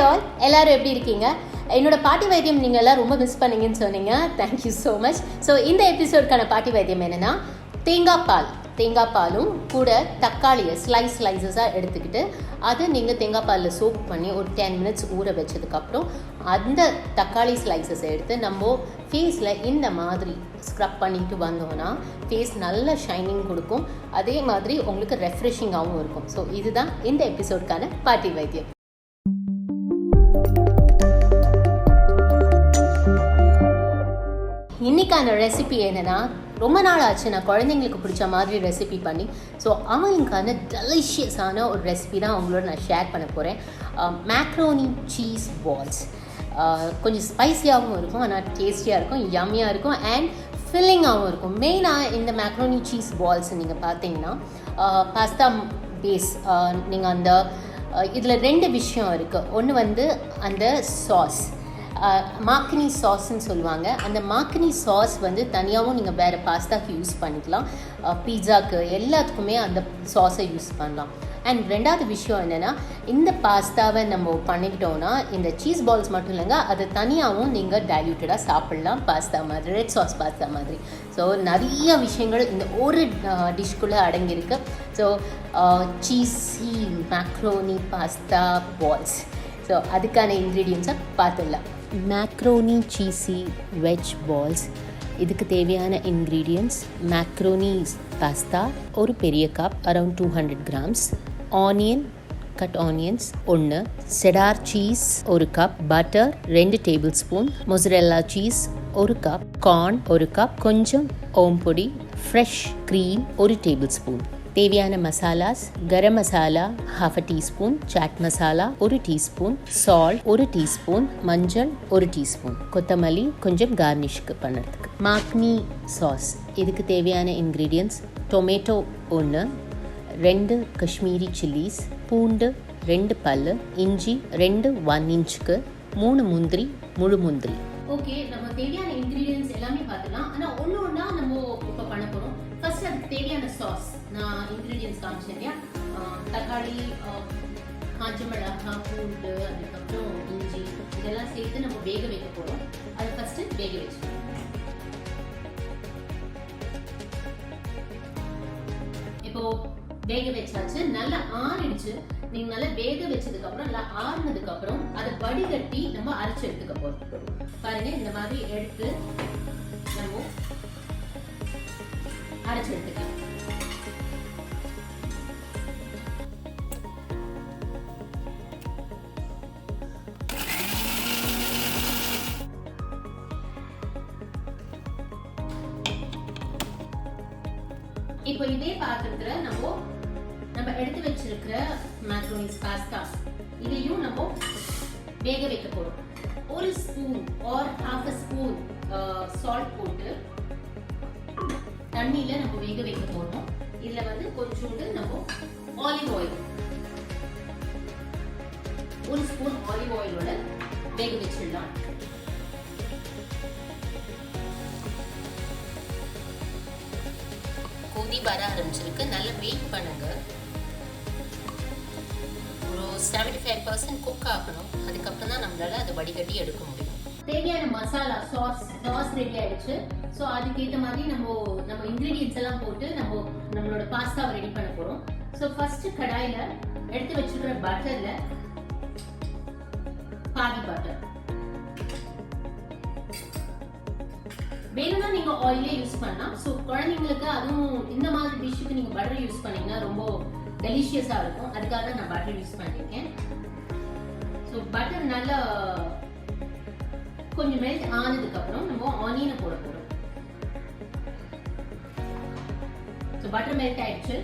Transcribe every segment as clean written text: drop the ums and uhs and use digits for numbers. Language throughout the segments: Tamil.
ஆல், எல்லாரும் எப்படி இருக்கீங்க? என்னோட பாட்டி வைத்தியம் நீங்கள் எல்லாம் ரொம்ப மிஸ் பண்ணீங்கன்னு சொன்னீங்க. Thank you so much. ஸோ இந்த எபிசோட்கான பாட்டி வைத்தியம் என்னென்னா, தேங்காய் பாலும் கூட தக்காளியை ஸ்லைஸாக எடுத்துக்கிட்டு அதை நீங்கள் தேங்காய் பாலில் சோப் பண்ணி ஒரு 10 minutes ஊற வச்சதுக்கப்புறம் அந்த தக்காளி ஸ்லைசஸை எடுத்து நம்ம ஃபேஸில் இந்த மாதிரி ஸ்க்ரப் பண்ணிட்டு வந்தோன்னா ஃபேஸ் நல்ல ஷைனிங் கொடுக்கும். அதே மாதிரி உங்களுக்கு ரெஃப்ரெஷிங்காகவும் இருக்கும். ஸோ இதுதான் இந்த எபிசோட்கான பாட்டி வைத்தியம். இன்றைக்கான ரெசிபி என்னென்னா, ரொம்ப நாள் ஆச்சு நான் குழந்தைங்களுக்கு பிடிச்ச மாதிரி ரெசிபி பண்ணி. ஸோ அவங்களுக்கான டெலிஷியஸான ஒரு ரெசிபி தான் அவங்களோட நான் ஷேர் பண்ண போகிறேன். Macaroni cheese balls. கொஞ்சம் ஸ்பைஸியாகவும் இருக்கும், ஆனால் டேஸ்டியாக இருக்கும், யம்மியாக இருக்கும் அண்ட் ஃபில்லிங்காகவும் இருக்கும். மெயினாக இந்த மேக்ரோனி சீஸ் பால்ஸ் நீங்கள் பார்த்தீங்கன்னா பாஸ்தா பேஸ். நீங்கள் அந்த இதில் 2 விஷயம் இருக்குது. ஒன்று வந்து அந்த சாஸ், மாக்கினி சாஸ்ன்னு சொல்லுவாங்க. அந்த மாக்கினி சாஸ் வந்து தனியாகவும் நீங்கள் வேறு பாஸ்தாக்கு யூஸ் பண்ணிக்கலாம், பீட்சாக்கு எல்லாத்துக்குமே அந்த சாஸை யூஸ் பண்ணலாம். அண்ட் 2வது விஷயம் என்னென்னா, இந்த பாஸ்தாவை நம்ம பண்ணிக்கிட்டோன்னா இந்த சீஸ் பால்ஸ் மட்டும் இல்லைங்க, அது தனியாகவும் நீங்கள் டைல்யூட்டடாக சாப்பிட்லாம், பாஸ்தா மாதிரி, ரெட் சாஸ் பாஸ்தா மாதிரி. ஸோ நிறைய விஷயங்கள் இந்த ஒரு டிஷ்குள்ளே அடங்கியிருக்கு. So cheesy macaroni pasta balls. So அதுக்கான இன்க்ரீடியன்ஸை பார்த்துடலாம். Macaroni cheesy veg balls. இதுக்கு தேவையான இன்க்ரீடியன்ட்ஸ்: மேக்ரோனி பாஸ்தா ஒரு பெரிய cup, around 200 grams, onion, cut onions 1, cheddar cheese 1 cup, butter 2 tablespoon, mozzarella cheese 1 cup, corn 1 cup, கொஞ்சம் ஓம்பொடி, ஃப்ரெஷ் க்ரீம் 1 tablespoon. தேவையான masalas: garam masala 1/2 teaspoon, chat masala 1 teaspoon, salt 1 teaspoon, மஞ்சள் 1 teaspoon, கொத்தமல்லி கொஞ்சம் கார்னிஷ்க்கு பண்ணுறதுக்கு. மாக்னி சாஸ். இதுக்கு தேவையான இன்க்ரீடியன்ட்ஸ்: டொமேட்டோ 1, 2 காஷ்மீரி சில்லிஸ், பூண்டு 2 பல், இஞ்சி 2 1 inchக்கு, 3 முந்திரி, முழு முந்திரி. ஓகே, நம்ம தேவையான இன்க்ரீடியன்ட்ஸ் எல்லாமே பார்த்துக்கலாம். ஆனால் ஒன்றா நம்ம இப்போ பண்ண போகிறோம். ஃபர்ஸ்ட் அதுக்கு தேவையான சாஸ் நான் இன்க்ரீடியன்ட்ஸ் காமிச்சேன் இல்லையா, தக்காளி, காஞ்ச மிளகாய், பூண்டு, அதுக்கப்புறம் இஞ்சி, இதெல்லாம் சேர்த்து நம்ம வேக வைக்க போகிறோம். அதை ஃபர்ஸ்ட் வேக வச்சுக்கணும். இப்போ வேக வச்சாச்சு, நல்லா ஆறிடுச்சு. நீங்க நல்லா வேக வச்சதுக்கு அப்புறம், நல்லா ஆறுனதுக்கு அப்புறம் அதை வடிகட்டி நம்ம அரைச்சு எடுத்துக்க போறோம். பாருங்க, இந்த மாதிரி எடுத்து நம்ம அரைச்சு எடுத்துக்கலாம். இப்போ இதே பாத்திரத்துல நம்ம எடுத்து வச்சிருக்கிற மேக்ரோனிஸ் பாஸ்தா இதையும் நம்ம வேக வைக்க போறோம். 1 ஸ்பூன் ஆர் 1/2 ஸ்பூன் சால்ட் போட்டு தண்ணியில நம்ம வேக வைக்க போறோம். இதுல வந்து கொஞ்சோண்டு நம்ம ஆலிவ் ஆயில், 1 ஸ்பூன் ஆலிவ் ஆயிலோட வேக வச்சிடலாம். கொதி வர ஆரம்பிச்சிருக்கு, நல்லா வெயிட் பண்ணுங்க. ஒரு 75% குக் ஆகணும். அதுக்கப்புறம் தான் நம்மளால அதை வடிகட்டி எடுக்க முடியும். தேவையான மசாலா சாஸ் ரெடி ஆயிடுச்சு. ஸோ அதுக்கேற்ற மாதிரி நம்ம இன்க்ரீடியன்ஸ் எல்லாம் போட்டு நம்மளோட பாஸ்தாவை ரெடி பண்ண போறோம். ஸோ ஃபர்ஸ்ட் கடாயில எடுத்து வச்சுக்கிற பட்டர்ல பாதி பட்டர், வேணும்னா நீங்க ஆயிலே யூஸ் பண்ணலாம். ஸோ குழந்தைங்களுக்கு அதுவும் இந்த மாதிரி டிஷ்ஷுக்கு நீங்க பட்டர் யூஸ் பண்ணீங்கன்னா ரொம்ப டெலிஷியஸா இருக்கும். அதுக்காக தான் நான் பட்டர் யூஸ் பண்ணிருக்கேன். ஸோ பட்டர் நல்லா கொஞ்சம் மெல்ட் ஆனதுக்கு அப்புறம் நம்ம ஆனியனை போட போறோம். ஸோ பட்டர் மெல்ட் ஆயிடுச்சு.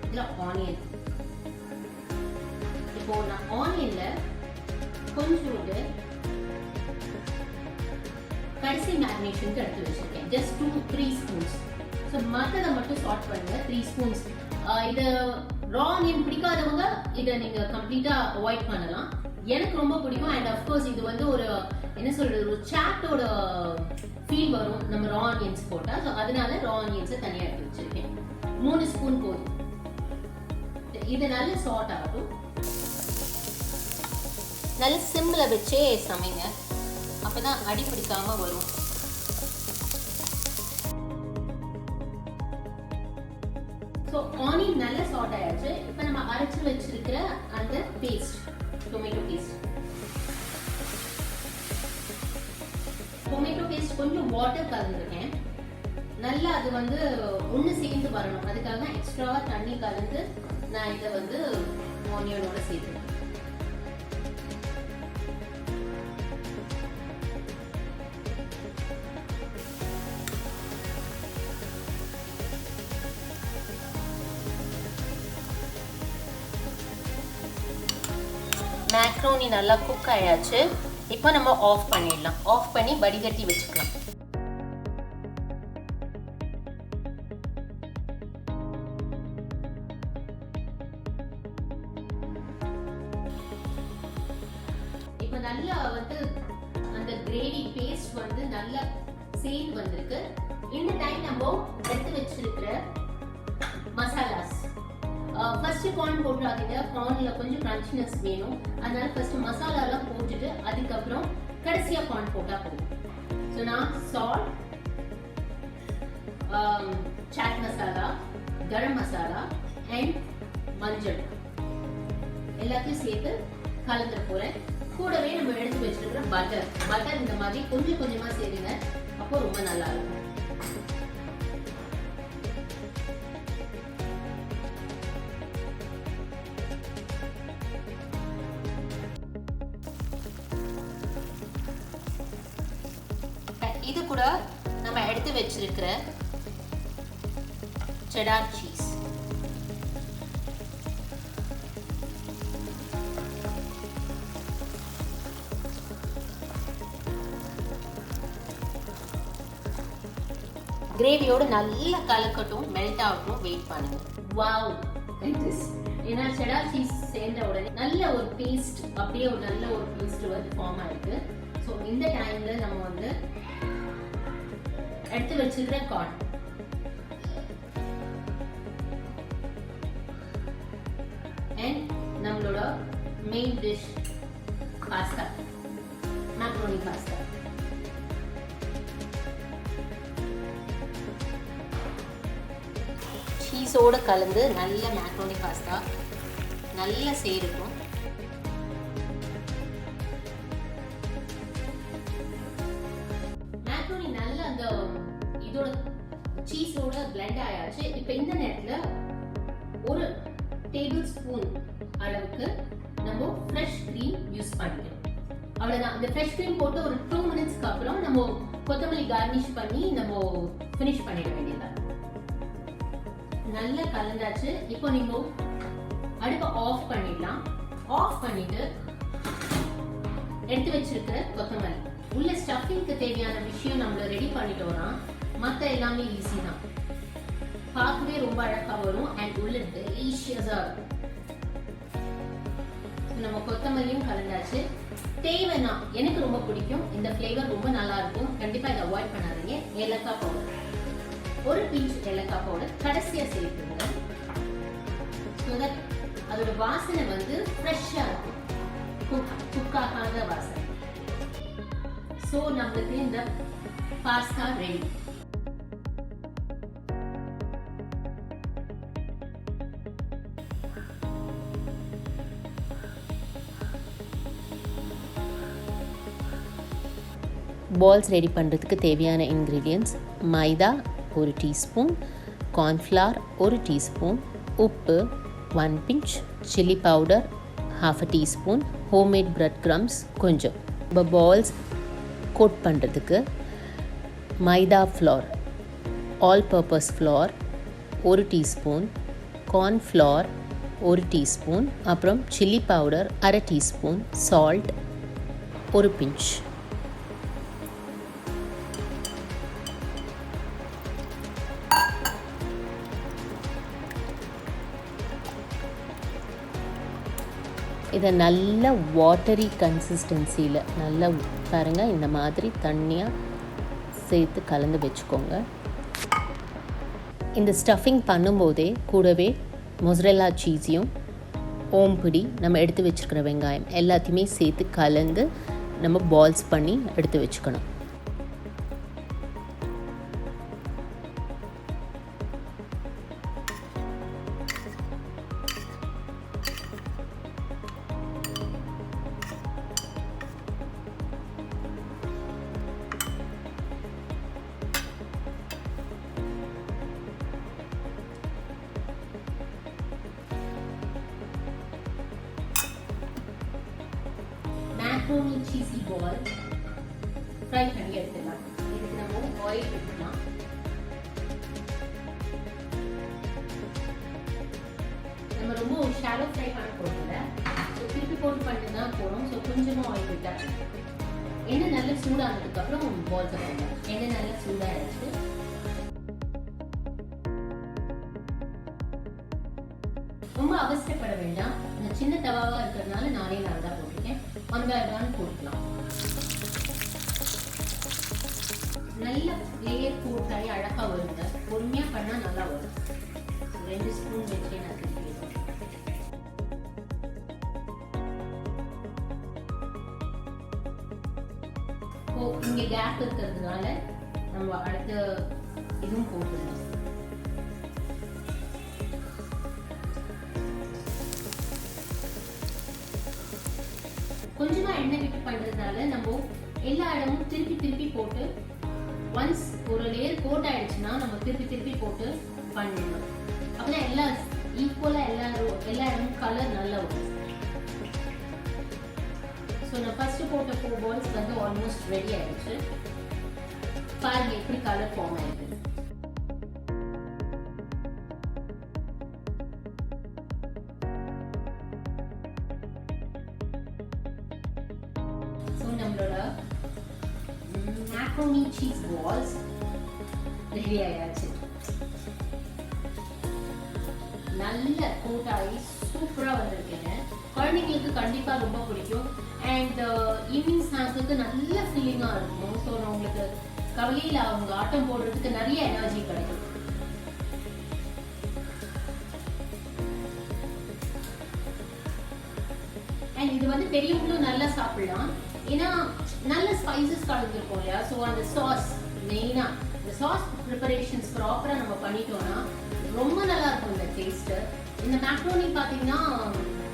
இதுல ஆனியன். இப்போ நான் ஆனியன்ல கொஞ்சோண்டு கடைசி மேரினேஷனுக்கு எடுத்து வச்சிருக்கேன். Just 2-3 spoons. ஸோ மற்றதை மட்டும் சார்ட் பண்ணுங்க. 3 ஸ்பூன்ஸ். இது ரா ஆனியன் பிடிக்காதவங்க இதை நீங்க கம்ப்ளீட்டா அவாய்ட் பண்ணலாம். எனக்கு ரொம்ப பிடிக்கும். அண்ட் அஃப்கோர்ஸ் இது வந்து ஒரு என்ன சொல்றது, ஒரு சாட்டோட ஃபீல் வரும் நம்ம ரா ஆனியன்ஸ் போட்டா. ஸோ அதனால ரா ஆனியன்ஸை தனியாக எடுத்து வச்சிருக்கேன். 3 ஸ்பூன் போதும். இது நல்ல சாட் ஆகும். நல்ல சிம்மில் வச்சே சமைங்க, அப்போ தான் அடி பிடிக்காமல் வரும். ஸோ ஆனியன் நல்ல சாட் ஆயாச்சு. இப்போ நம்ம அரைச்சி வச்சிருக்கிற அந்த பேஸ்ட், டொமேட்டோ பேஸ்ட் கொஞ்சம் வாட்டர் கலந்துருக்கேன். நல்லா அது வந்து ஒன்று சேர்ந்து வரணும், அதுக்காக எக்ஸ்ட்ராவா தண்ணி கலந்து நான் இதை வந்து ஆனியனோட சேர்த்துருக்கேன். மேக்ரோனி நல்லா குக் ஆயாச்சு. இப்போ நம்ம ஆஃப் பண்ணிடலாம். ஆஃப் பண்ணி வடிகட்டி வச்சுக்கலாம். இப்போ நல்லா வந்து அந்த கிரேவி பேஸ்ட் வந்து நல்லா சேர்ந்து வந்திருக்கு. இந்த டைம் நம்ம எடுத்து வச்சிருக்கிற மசாலாஸ், ஃபர்ஸ்ட் கார்ன் போட்டுறாதீங்க, கார்ன்ல கொஞ்சம் கிரன்ச்சினஸ் வேணும். அதனால ஃபர்ஸ்ட் மசாலாலாம் போட்டுட்டு அதுக்கப்புறம் கடைசியா கார்ன் போட்டா போதும். ஸோ நான் சால்ட், சாட் மசாலா, கரம் மசாலா அண்ட் மஞ்சள் எல்லாத்தையும் சேர்த்து கலந்துட போறேன். கூடவே நம்ம எடுத்து வச்சிருக்கிற பட்டர் இந்த மாதிரி கொஞ்சம் கொஞ்சமா சேருங்க, அப்போ ரொம்ப நல்லா இருக்கும். இது கூட நம்ம எடுத்து வச்சிருக்கிற செடார் சீஸ், கிரேவியோட நல்லா கலக்கட்டும், மெல்ட் ஆகட்டும், வெயிட் பண்ணுங்க. வாவ், ஏன்னா செடார் சீஸ் சேர்ந்த உடனே நல்ல ஒரு பேஸ்ட், அப்படியே ஒரு நல்ல ஒரு பேஸ்ட் வந்து ஃபார்ம் ஆயிருக்கு. ஸோ இந்த டைம்ல நம்ம வந்து எடுத்து வச்சிருக்கிற கார்ன், அண்ட் நம்மளோட main dish pasta, macaroni pasta. சீஸோட கலந்து நல்ல மேக்ரோனி பாஸ்தா நல்லா சேருக்கும். மேக்ரோனி நல்ல அந்த இதோட சீஸோட பிளெண்ட் ஆயாச்சு. இப்போ இந்த நேரத்துல ஒரு டேபிள் ஸ்பூன் அளவுக்கு நம்ம ஃப்ரெஷ் கிரீம் யூஸ் பண்ணிக்கணும். அவ்வளவுதான். இந்த ஃப்ரெஷ் கிரீம் போட்டு ஒரு 2 மினிட்ஸ்க்கு அப்புறம் நம்ம கொத்தமல்லி கார்னிஷ் பண்ணி நம்ம ஃபினிஷ் பண்ணிட வேண்டியது. நல்லா கலந்தாச்சு. இப்போ நீங்க அடுப்பை ஆஃப் பண்ணிடலாம். ஆஃப் பண்ணிட்டு எடுத்து வச்சிருக்கிற கொத்தமல்லி, உள்ள ஸ்டஃபிங்க்கு தேவையான விஷயம் நம்மள ரெடி பண்ணிட்டோம்னா மற்ற எல்லாமே ஈஸி தான். பார்க்கவே ரொம்ப அழகா வரும் அண்ட் உள்ள டெலிஷியஸா இருக்கும். நம்ம கொத்தமல்லியும் கலந்தாச்சு. தேவைன்னா, எனக்கு ரொம்ப பிடிக்கும் இந்த ஃப்ளேவர், ரொம்ப நல்லா இருக்கும். கண்டிப்பா இதை அவாய்ட் பண்ணாதீங்க. ஏலக்காய் பவுடர், ஒரு பிஞ்ச் ஏலக்காய் பவுடர் கடைசியா சேர்த்துங்க. ஸோ தட் அதோட வாசனை வந்து ஃப்ரெஷ்ஷா இருக்கும், குக் ஆகாத வாசனை. ஸோ நம்மளுக்கு இந்த பாஸ்தா ரெடி. பால்ஸ் ரெடி பண்ணுறதுக்கு தேவையான ingredients: maida 1 teaspoon, cornflour 1 teaspoon, உப்பு 1 pinch, chilli powder 1/2 teaspoon, homemade bread crumbs கொஞ்சம். இப்போ பால்ஸ் கோட் பண்ணுறதுக்கு maida flour, all purpose flour 1 teaspoon, cornflour 1 teaspoon, அப்புறம் chilli powder 1/2 teaspoon, salt 1 pinch. இதை நல்ல வாட்டரி கன்சிஸ்டன்சியில் நல்லா பாருங்கள், இந்த மாதிரி தண்ணியாக சேர்த்து கலந்து வச்சுக்கோங்க. இந்த ஸ்டஃபிங் பண்ணும்போதே கூடவே மொசரெல்லா சீஸையும் ஓம்பிடி நம்ம எடுத்து வச்சுருக்கிற வெங்காயம் எல்லாத்தையுமே சேர்த்து கலந்து நம்ம பால்ஸ் பண்ணி எடுத்து வச்சுக்கணும். மேக்ரோனி சீஸி பால் ஃப்ரை பண்ணி எடுத்துக்கலாம். இதுக்கு நம்ம ஆயில் எடுத்துக்கலாம். நம்ம ரொம்ப ஷாலோ ஃப்ரை பண்ண போகிறதில்ல, ஸோ திருப்பி போட்டு பண்ணி தான் போகிறோம். ஸோ கொஞ்சமாக ஆயில் விட்டால் எண்ணெய் நல்லா சூடானதுக்கப்புறம் பால்ஸை போடலாம். எண்ணெய் நல்லா சூடாகிடுச்சு. ரொம்ப அவசரப்பட வேண்டாம். இந்த சின்ன தவாவாக இருக்கிறதுனால நானே தான் போட்டிருக்கேன். 1 by 1 போட்டுக்கலாம். நல்ல லேயர் போட்டாலே அழகாக வருங்க. பொறுமையாக பண்ணால் நல்லா வரும். 2 ஸ்பூன் வச்சு நான் இங்கே கேப் இருக்கிறதுனால நம்ம அடுத்த இதுவும் போட்டுடலாம். கொஞ்சமா எண்ணெய் விட்டு பண்றதுனால நம்ம எல்லா இடமும் திருப்பி போட்டு ஒன்ஸ் ஒரு லேயர் கோட் ஆயிடுச்சுன்னா நம்ம திருப்பி போட்டு பண்ணிடணும். அப்பதான் எல்லாம் ஈக்குவலா எல்லா இடமும் கலர் நல்லா வரும். ஸோ நான் ஃபர்ஸ்ட் போட்ட 4 balls வந்து ஆல்மோஸ்ட் ரெடி ஆயிடுச்சு. பாருங்க எப்படி கலர் ஃபார்ம் ஆயிடுது. நம்மளோட மேக்ரோனி சீஸ் பால்ஸ் ரெடி ஆயாச்சு. நல்ல கோட்டாகி சூப்பராக வந்திருக்கேங்க. குழந்தைங்களுக்கு கண்டிப்பாக ரொம்ப பிடிக்கும். அண்ட் ஈவினிங் ஸ்நாக்ஸுக்கு நல்ல ஃபீலிங்காக இருக்கும். ஸோ உங்களுக்கு கவலையில் அவங்க ஆட்டம் போடுறதுக்கு நிறைய எனர்ஜி கிடைக்கும். அண்ட் இது வந்து பெரியவங்களும் நல்லா சாப்பிடலாம். ஏன்னா நல்ல ஸ்பைசஸ் கலந்துருக்கும் இல்லையா. ஸோ அந்த சாஸ் மெயினாக இந்த சாஸ் ப்ரிப்பரேஷன்ஸ் ப்ராப்பராக நம்ம பண்ணிட்டோம்னா ரொம்ப நல்லா இருக்கும் இந்த டேஸ்ட்டு. இந்த மேக்ரோனி பார்த்தீங்கன்னா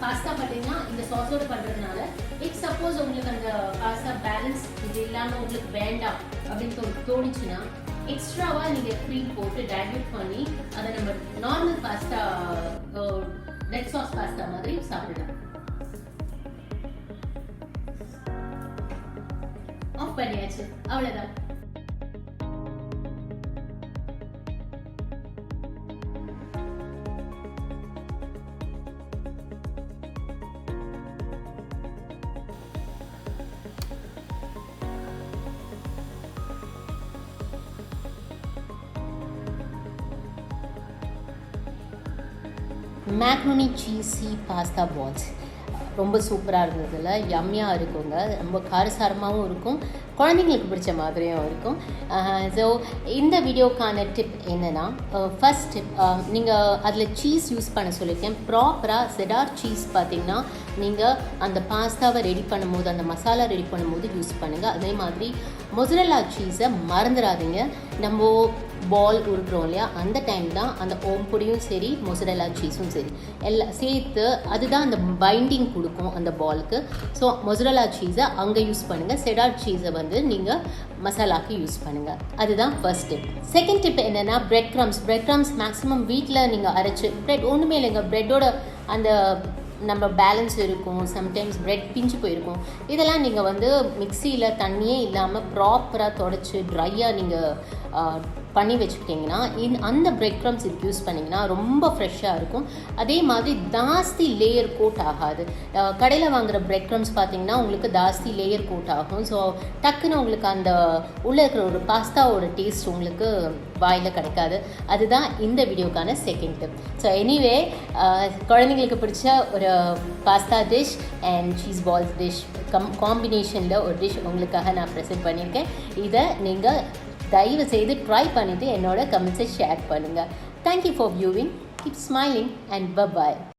பாஸ்தா பார்த்தீங்கன்னா இந்த சாஸோடு பண்ணுறதுனால இஃப் சப்போஸ் உங்களுக்கு அந்த பாஸ்தா பேலன்ஸ் இது இல்லாமல் உங்களுக்கு வேண்டாம் அப்படின்னு தோணுச்சுன்னா எக்ஸ்ட்ராவாக நீங்கள் க்ரீம் போட்டு டைல்யூட் பண்ணி அதை நம்ம normal pasta red sauce pasta மாதிரி சாப்பிடலாம். ஆஃப் பண்ணியாச்சு, அவ்வளவுதான். மேக்ரோனி சீஸி பாஸ்தா பால்ஸ் ரொம்ப சூப்பராக இருந்ததில்ல, யம்மியாக இருக்குங்க. ரொம்ப காரசாரமாகவும் இருக்கும், குழந்தைங்களுக்கு பிடிச்ச மாதிரியும் இருக்கும். ஸோ இந்த வீடியோக்கான டிப் என்னென்னா, ஃபர்ஸ்ட் டிப், நீங்கள் அதில் சீஸ் யூஸ் பண்ண சொல்லியிருக்கேன். ப்ராப்பராக செடார் சீஸ் பார்த்திங்கன்னா நீங்கள் அந்த பாஸ்தாவை ரெடி பண்ணும்போது, அந்த மசாலா ரெடி பண்ணும்போது யூஸ் பண்ணுங்கள். அதே மாதிரி மொசரெல்லா சீஸை மறந்துடாதீங்க. நம்ம பால் உருட்டுறோம் இல்லையா, அந்த டைம் தான் அந்த ஓம்பொடியும் சரி மொசரெல்லா சீஸும் சரி எல்லாம் சேர்த்து அதுதான் அந்த பைண்டிங் கொடுக்கும் அந்த பாலுக்கு. ஸோ மொசரெல்லா சீஸை அங்கே யூஸ் பண்ணுங்கள், செடார் சீஸை வந்து நீங்கள் மசாலாவுக்கு யூஸ் பண்ணுங்கள். அதுதான் ஃபர்ஸ்ட் டிப். செகண்ட் டிப் என்னென்னா, பிரெட் க்ரம்ஸ் மேக்ஸிமம் வீட்டில் நீங்கள் அரைச்சி, பிரெட் ஒன்றுமே இல்லைங்க, பிரெட்டோட அந்த நம்ம பேலன்ஸ் இருக்கும், சம்டைம்ஸ் பிரெட் பிஞ்சு போயிருக்கும், இதெல்லாம் நீங்கள் வந்து மிக்சியில் தண்ணியே இல்லாமல் ப்ராப்பராக தொடச்சி ட்ரையாக நீங்கள் பண்ணி வச்சுக்கிட்டிங்கன்னா அந்த பிரெட் க்ரம்ஸ் இதுக்கு யூஸ் பண்ணிங்கன்னா ரொம்ப ஃப்ரெஷ்ஷாக இருக்கும். அதே மாதிரி ஜாஸ்தி லேயர் கோட் ஆகாது. கடையில் வாங்குகிற பிரெட் க்ரம்ஸ் பார்த்திங்கன்னா உங்களுக்கு ஜாஸ்தி லேயர் கோட் ஆகும். ஸோ டக்குன்னு உங்களுக்கு அந்த உள்ளே இருக்கிற ஒரு பாஸ்தாவோட டேஸ்ட் உங்களுக்கு வாயில் கிடைக்காது. அதுதான் இந்த வீடியோக்கான செகண்ட் டிப். ஸோ எனிவே, குழந்தைங்களுக்கு பிடிச்ச ஒரு pasta dish and cheese balls dish காம்பினேஷனில் ஒரு டிஷ் உங்களுக்காக நான் ப்ரெசென்ட் பண்ணியிருக்கேன். இதை நீங்கள் தயவு செய்து ட்ரை பண்ணிவிட்டு என்னோட கமெண்ட்ஸை ஷேர் பண்ணுங்கள். Thank you for viewing. Keep smiling and bye-bye.